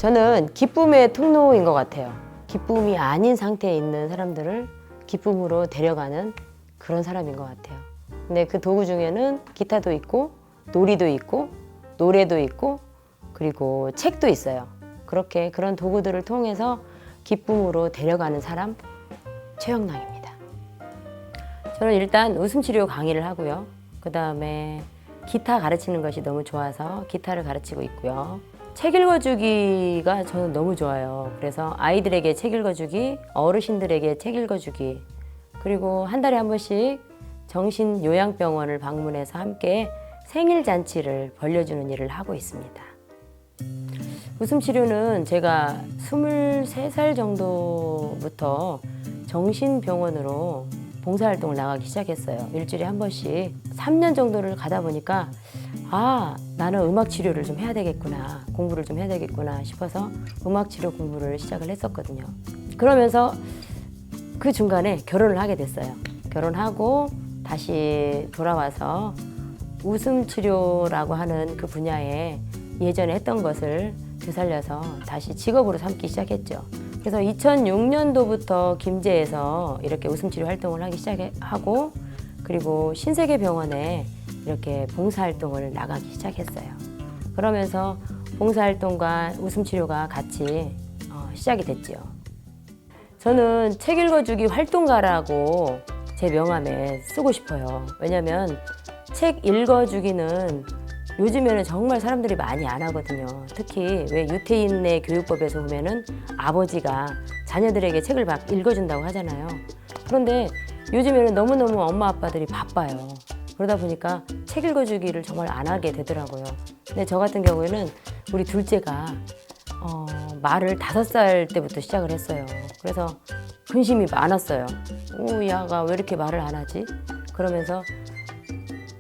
저는 기쁨의 통로인 것 같아요. 기쁨이 아닌 상태에 있는 사람들을 기쁨으로 데려가는 그런 사람인 것 같아요. 근데 그 도구 중에는 기타도 있고 놀이도 있고 노래도 있고 그리고 책도 있어요. 그렇게 그런 도구들을 통해서 기쁨으로 데려가는 사람 최영랑입니다. 저는 일단 웃음치료 강의를 하고요. 그 다음에 기타 가르치는 것이 너무 좋아서 기타를 가르치고 있고요. 책 읽어주기가 저는 너무 좋아요. 그래서 아이들에게 책 읽어주기, 어르신들에게 책 읽어주기, 그리고 한 달에 한 번씩 정신요양병원을 방문해서 함께 생일잔치를 벌려주는 일을 하고 있습니다. 웃음치료는 제가 23살 정도부터 정신병원으로 봉사활동을 나가기 시작했어요. 일주일에 한 번씩 3년 정도를 가다 보니까 나는 음악치료를 좀 해야 되겠구나, 공부를 좀 해야 되겠구나 싶어서 음악치료 공부를 시작을 했었거든요. 그러면서 그 중간에 결혼을 하게 됐어요. 결혼하고 다시 돌아와서 웃음치료라고 하는 그 분야에 예전에 했던 것을 되살려서 다시 직업으로 삼기 시작했죠. 그래서 2006년도부터 김제에서 이렇게 웃음치료 활동을 하기 시작하고 그리고 신세계병원에 이렇게 봉사활동을 나가기 시작했어요. 그러면서 봉사활동과 웃음치료가 같이 시작이 됐죠. 저는 책 읽어주기 활동가라고 제 명함에 쓰고 싶어요. 왜냐면 책 읽어주기는 요즘에는 정말 사람들이 많이 안 하거든요. 특히 왜 유태인의 교육법에서 보면은 아버지가 자녀들에게 책을 막 읽어준다고 하잖아요. 그런데 요즘에는 너무너무 엄마 아빠들이 바빠요. 그러다 보니까 책 읽어주기를 정말 안 하게 되더라고요. 근데 저 같은 경우에는 우리 둘째가 말을 5살 때부터 시작을 했어요. 그래서 근심이 많았어요. 야가 왜 이렇게 말을 안 하지? 그러면서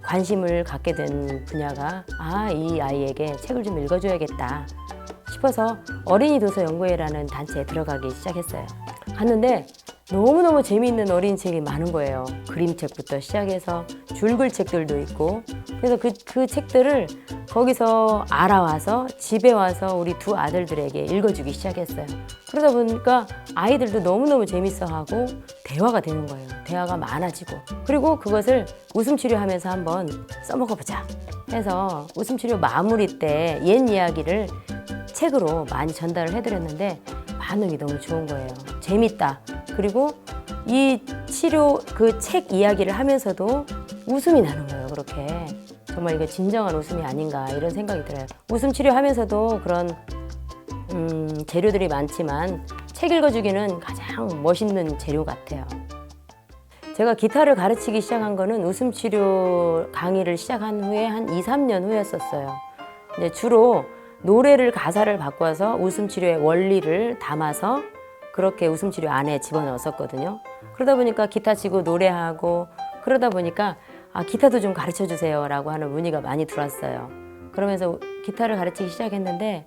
관심을 갖게 된 분야가 이 아이에게 책을 좀 읽어줘야겠다 싶어서 어린이 도서 연구회라는 단체에 들어가기 시작했어요. 갔는데 너무너무 재미있는 어린이 책이 많은 거예요. 그림책부터 시작해서 줄글 책들도 있고 그래서 그 책들을 거기서 알아와서 집에 와서 우리 두 아들들에게 읽어주기 시작했어요. 그러다 보니까 아이들도 너무너무 재밌어하고 대화가 되는 거예요. 대화가 많아지고 그리고 그것을 웃음치료 하면서 한번 써먹어보자 해서 웃음치료 마무리 때 옛 이야기를 책으로 많이 전달을 해드렸는데 반응이 너무 좋은 거예요. 재밌다. 그리고 이 치료 그 책 이야기를 하면서도 웃음이 나는 거예요. 그렇게 정말 이거 진정한 웃음이 아닌가 이런 생각이 들어요. 웃음 치료하면서도 그런 재료들이 많지만 책 읽어주기는 가장 멋있는 재료 같아요. 제가 기타를 가르치기 시작한 거는 웃음 치료 강의를 시작한 후에 한 2, 3년 후였었어요. 이제 주로 노래를 가사를 바꿔서 웃음치료의 원리를 담아서 그렇게 웃음치료 안에 집어넣었었거든요. 그러다 보니까 기타 치고 노래하고 그러다 보니까 기타도 좀 가르쳐주세요 라고 하는 문의가 많이 들어왔어요. 그러면서 기타를 가르치기 시작했는데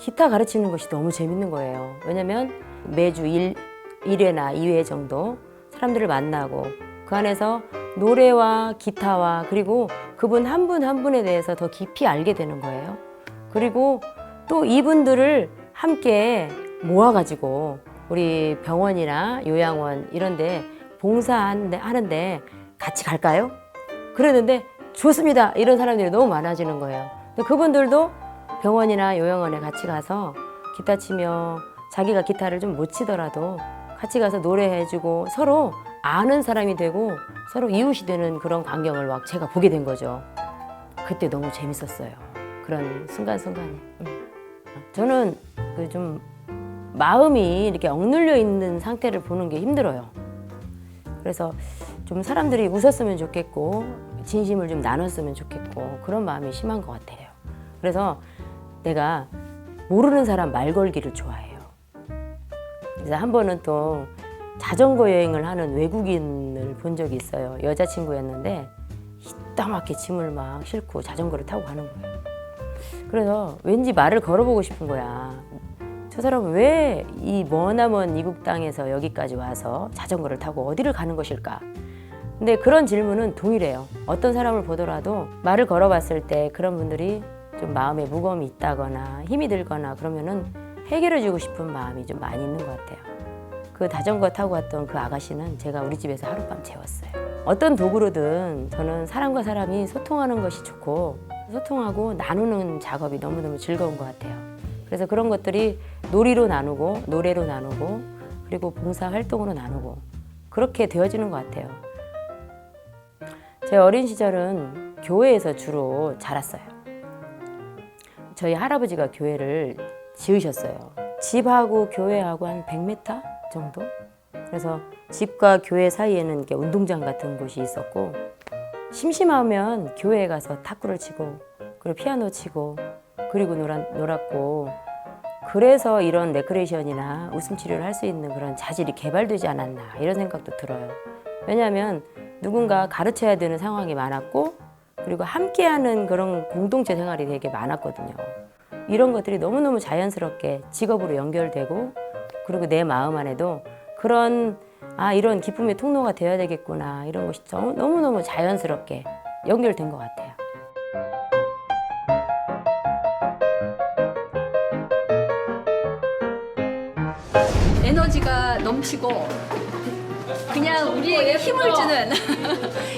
기타 가르치는 것이 너무 재밌는 거예요. 왜냐면 매주 1회나 2회 정도 사람들을 만나고 그 안에서 노래와 기타와 그리고 그분 한 분 한 분에 대해서 더 깊이 알게 되는 거예요. 그리고 또 이분들을 함께 모아가지고 우리 병원이나 요양원 이런데 봉사하는데 같이 갈까요? 그랬는데 좋습니다. 이런 사람들이 너무 많아지는 거예요. 그분들도 병원이나 요양원에 같이 가서 기타 치며 자기가 기타를 좀 못 치더라도 같이 가서 노래해주고 서로 아는 사람이 되고 서로 이웃이 되는 그런 광경을 막 제가 보게 된 거죠. 그때 너무 재밌었어요. 그런 순간순간이. 저는 좀 마음이 이렇게 억눌려 있는 상태를 보는 게 힘들어요. 그래서 좀 사람들이 웃었으면 좋겠고 진심을 좀 나눴으면 좋겠고 그런 마음이 심한 것 같아요. 그래서 내가 모르는 사람 말 걸기를 좋아해요. 그래서 한 번은 또 자전거 여행을 하는 외국인을 본 적이 있어요. 여자친구였는데 이따맣게 짐을 막 싣고 자전거를 타고 가는 거예요. 그래서 왠지 말을 걸어보고 싶은 거야. 저 사람은 왜 이 머나먼 이국 땅에서 여기까지 와서 자전거를 타고 어디를 가는 것일까? 근데 그런 질문은 동일해요. 어떤 사람을 보더라도 말을 걸어봤을 때 그런 분들이 좀 마음에 무거움이 있다거나 힘이 들거나 그러면은 해결해주고 싶은 마음이 좀 많이 있는 것 같아요. 그 자전거 타고 왔던 그 아가씨는 제가 우리 집에서 하룻밤 재웠어요. 어떤 도구로든 저는 사람과 사람이 소통하는 것이 좋고 소통하고 나누는 작업이 너무너무 즐거운 것 같아요. 그래서 그런 것들이 놀이로 나누고 노래로 나누고 그리고 봉사활동으로 나누고 그렇게 되어지는 것 같아요. 제 어린 시절은 교회에서 주로 자랐어요. 저희 할아버지가 교회를 지으셨어요. 집하고 교회하고 한 100m 정도? 그래서 집과 교회 사이에는 이렇게 운동장 같은 곳이 있었고 심심하면 교회에 가서 탁구를 치고 그리고 피아노 치고 그리고 놀았고 그래서 이런 레크레이션이나 웃음 치료를 할 수 있는 그런 자질이 개발되지 않았나 이런 생각도 들어요. 왜냐하면 누군가 가르쳐야 되는 상황이 많았고 그리고 함께하는 그런 공동체 생활이 되게 많았거든요. 이런 것들이 너무너무 자연스럽게 직업으로 연결되고 그리고 내 마음 안에도 그런 이런 기쁨의 통로가 되어야 되겠구나 이런 것이 너무너무 자연스럽게 연결된 것 같아요. 에너지가 넘치고 그냥 우리에게 힘을 주는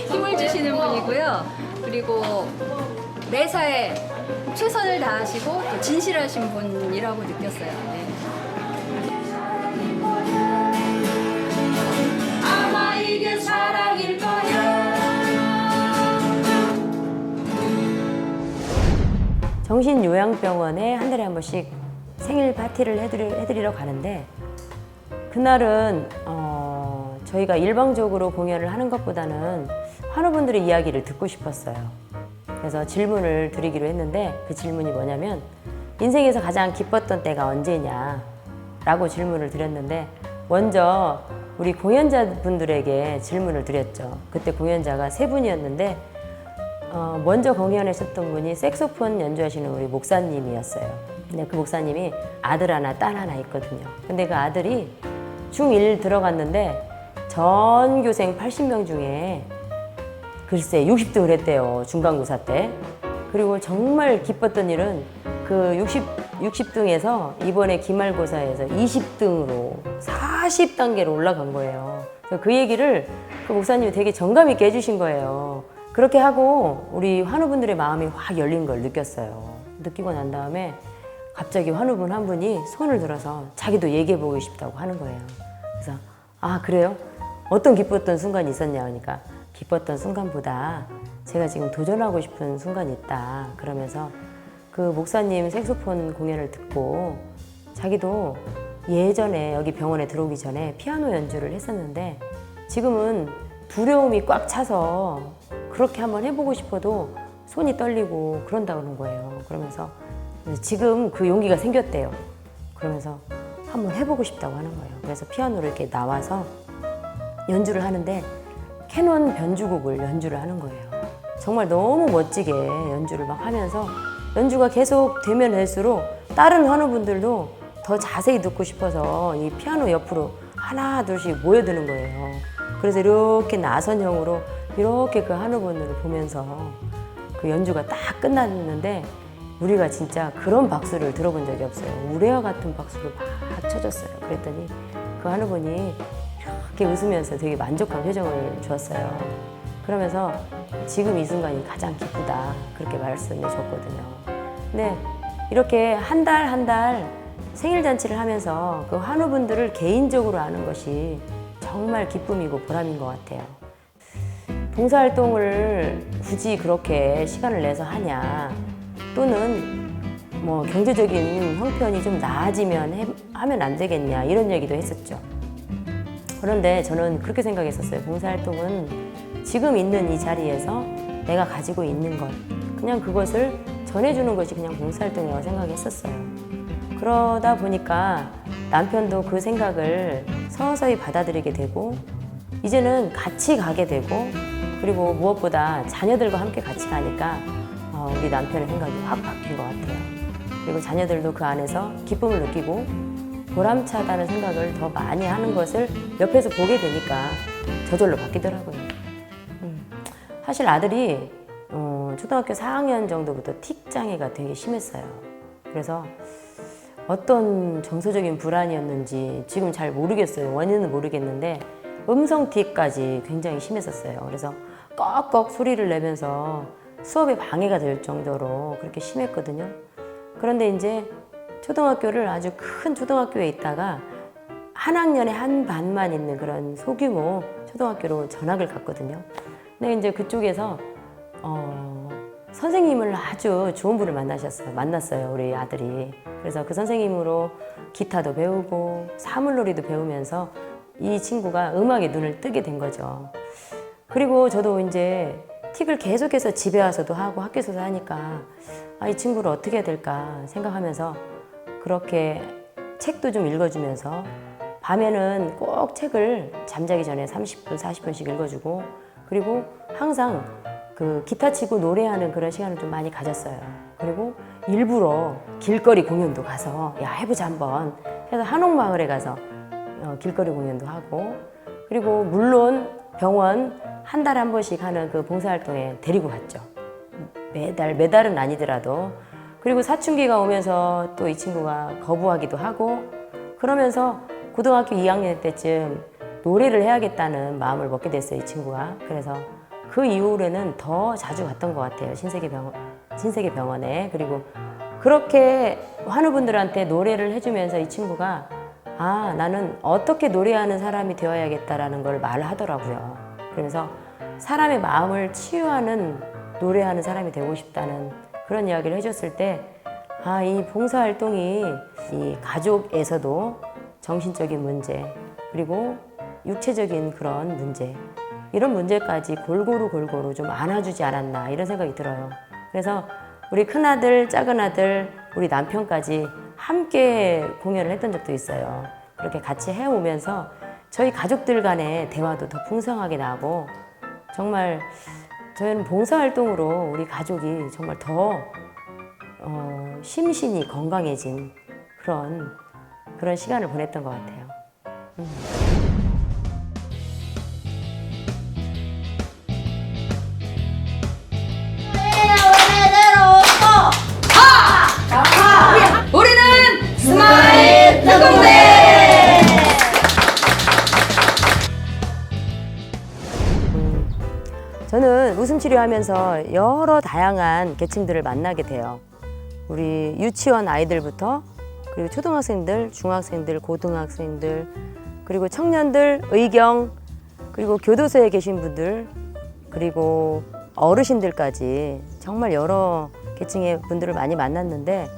힘을 주시는 분이고요. 그리고 매사에 최선을 다하시고 또 진실하신 분이라고 느꼈어요. 네. 아마 이게 사랑일 거야. 정신요양병원에 한 달에 한 번씩 생일 파티를 해드리러 가는데 그날은 저희가 일방적으로 공연을 하는 것보다는 환우분들의 이야기를 듣고 싶었어요. 그래서 질문을 드리기로 했는데 그 질문이 뭐냐면 인생에서 가장 기뻤던 때가 언제냐 라고 질문을 드렸는데 먼저 우리 공연자분들에게 질문을 드렸죠. 그때 공연자가 3분이었는데 먼저 공연하셨던 분이 색소폰 연주하시는 우리 목사님이었어요. 근데 그 목사님이 아들 하나 딸 하나 있거든요. 근데 그 아들이 중1 들어갔는데 전교생 80명 중에 글쎄 60등을 했대요. 중간고사 때. 그리고 정말 기뻤던 일은 그 60등에서 이번에 기말고사에서 20등으로 40단계로 올라간 거예요. 그 얘기를 그 목사님이 되게 정감 있게 해주신 거예요. 그렇게 하고 우리 환우분들의 마음이 확 열린 걸 느꼈어요. 느끼고 난 다음에 갑자기 환우분 한 분이 손을 들어서 자기도 얘기해보고 싶다고 하는 거예요. 그래서 그래요? 어떤 기뻤던 순간이 있었냐 하니까 기뻤던 순간보다 제가 지금 도전하고 싶은 순간이 있다. 그러면서 그 목사님 색소폰 공연을 듣고 자기도 예전에 여기 병원에 들어오기 전에 피아노 연주를 했었는데 지금은 두려움이 꽉 차서 그렇게 한번 해보고 싶어도 손이 떨리고 그런다는 거예요. 그러면서 지금 그 용기가 생겼대요. 그러면서 한번 해보고 싶다고 하는 거예요. 그래서 피아노를 이렇게 나와서 연주를 하는데 캐논 변주곡을 연주를 하는 거예요. 정말 너무 멋지게 연주를 막 하면서 연주가 계속 되면 될수록 다른 환우분들도 더 자세히 듣고 싶어서 이 피아노 옆으로 하나 둘씩 모여드는 거예요. 그래서 이렇게 나선형으로 이렇게 그 환우분들을 보면서 그 연주가 딱 끝났는데 우리가 진짜 그런 박수를 들어본 적이 없어요. 우레와 같은 박수를 막 쳐줬어요. 그랬더니 그 환우분이 이렇게 웃으면서 되게 만족한 표정을 주었어요. 그러면서 지금 이 순간이 가장 기쁘다 그렇게 말씀해 줬거든요. 근데 이렇게 한 달 한 달 생일 잔치를 하면서 그 환우분들을 개인적으로 아는 것이 정말 기쁨이고 보람인 것 같아요. 봉사활동을 굳이 그렇게 시간을 내서 하냐 또는 뭐 경제적인 형편이 좀 나아지면 하면 안 되겠냐 이런 얘기도 했었죠. 그런데 저는 그렇게 생각했었어요. 봉사활동은 지금 있는 이 자리에서 내가 가지고 있는 것 그냥 그것을 전해주는 것이 그냥 봉사활동이라고 생각했었어요. 그러다 보니까 남편도 그 생각을 서서히 받아들이게 되고 이제는 같이 가게 되고 그리고 무엇보다 자녀들과 함께 같이 가니까 우리 남편의 생각이 확 바뀐 것 같아요. 그리고 자녀들도 그 안에서 기쁨을 느끼고 보람차다는 생각을 더 많이 하는 것을 옆에서 보게 되니까 저절로 바뀌더라고요. 사실 아들이 초등학교 4학년 정도부터 틱 장애가 되게 심했어요. 그래서 어떤 정서적인 불안이었는지 지금 잘 모르겠어요. 원인은 모르겠는데 음성 틱까지 굉장히 심했었어요. 그래서 꺽꺽 소리를 내면서 수업에 방해가 될 정도로 그렇게 심했거든요. 그런데 이제 초등학교를 아주 큰 초등학교에 있다가 한 학년에 한 반만 있는 그런 소규모 초등학교로 전학을 갔거든요. 근데 이제 그쪽에서 선생님을 아주 좋은 분을 만났어요, 우리 아들이. 그래서 그 선생님으로 기타도 배우고 사물놀이도 배우면서 이 친구가 음악에 눈을 뜨게 된 거죠. 그리고 저도 이제 틱을 계속해서 집에 와서도 하고 학교에서도 하니까 이 친구를 어떻게 해야 될까 생각하면서 그렇게 책도 좀 읽어주면서 밤에는 꼭 책을 잠자기 전에 30분, 40분씩 읽어주고 그리고 항상 그 기타 치고 노래하는 그런 시간을 좀 많이 가졌어요. 그리고 일부러 길거리 공연도 가서 야 해보자 한번 해서 한옥마을에 가서 길거리 공연도 하고 그리고 물론 병원 한 달에 한 번씩 하는 그 봉사활동에 데리고 갔죠. 매달은 아니더라도. 그리고 사춘기가 오면서 또 이 친구가 거부하기도 하고 그러면서 고등학교 2학년 때쯤 노래를 해야겠다는 마음을 먹게 됐어요, 이 친구가. 그래서 그 이후로는 더 자주 갔던 것 같아요, 신세계병원에. 그리고 그렇게 환우분들한테 노래를 해주면서 이 친구가 나는 어떻게 노래하는 사람이 되어야겠다라는 걸 말하더라고요. 그래서 사람의 마음을 치유하는 노래하는 사람이 되고 싶다는 그런 이야기를 해줬을 때 이 봉사활동이 이 가족에서도 정신적인 문제 그리고 육체적인 그런 문제 이런 문제까지 골고루 좀 안아주지 않았나 이런 생각이 들어요. 그래서 우리 큰아들, 작은아들, 우리 남편까지 함께 공연을 했던 적도 있어요. 그렇게 같이 해오면서 저희 가족들 간의 대화도 더 풍성하게 나고 정말 저희는 봉사활동으로 우리 가족이 정말 더 심신이 건강해진 그런 시간을 보냈던 것 같아요. 우리는 스마일 특공대. 저는 웃음 치료하면서 여러 다양한 계층들을 만나게 돼요. 우리 유치원 아이들부터 그리고 초등학생들, 중학생들, 고등학생들 그리고 청년들, 의경 그리고 교도소에 계신 분들 그리고 어르신들까지 정말 여러 계층의 분들을 많이 만났는데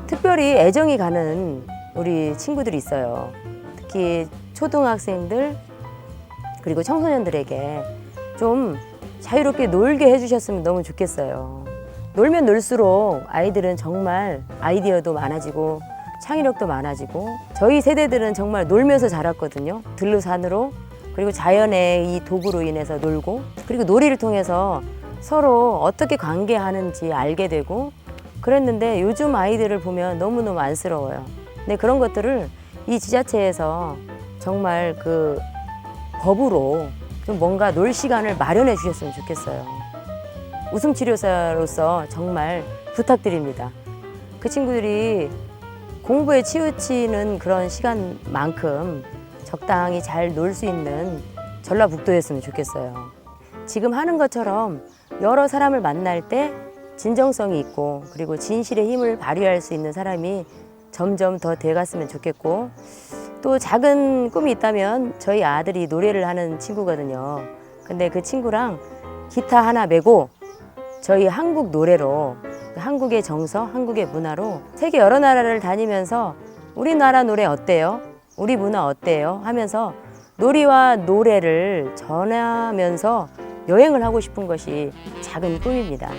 특별히 애정이 가는 우리 친구들이 있어요. 특히 초등학생들 그리고 청소년들에게 좀 자유롭게 놀게 해주셨으면 너무 좋겠어요. 놀면 놀수록 아이들은 정말 아이디어도 많아지고 창의력도 많아지고 저희 세대들은 정말 놀면서 자랐거든요. 들로 산으로 그리고 자연의 이 도구로 인해서 놀고 그리고 놀이를 통해서 서로 어떻게 관계하는지 알게 되고 그랬는데 요즘 아이들을 보면 너무너무 안쓰러워요. 근데 그런 것들을 이 지자체에서 정말 그 법으로 좀 뭔가 놀 시간을 마련해 주셨으면 좋겠어요. 웃음치료사로서 정말 부탁드립니다. 그 친구들이 공부에 치우치는 그런 시간만큼 적당히 잘 놀 수 있는 전라북도였으면 좋겠어요. 지금 하는 것처럼 여러 사람을 만날 때 진정성이 있고 그리고 진실의 힘을 발휘할 수 있는 사람이 점점 더 돼갔으면 좋겠고 또 작은 꿈이 있다면 저희 아들이 노래를 하는 친구거든요. 근데 그 친구랑 기타 하나 메고 저희 한국 노래로 한국의 정서, 한국의 문화로 세계 여러 나라를 다니면서 우리나라 노래 어때요? 우리 문화 어때요? 하면서 놀이와 노래를 전하면서 여행을 하고 싶은 것이 작은 꿈입니다.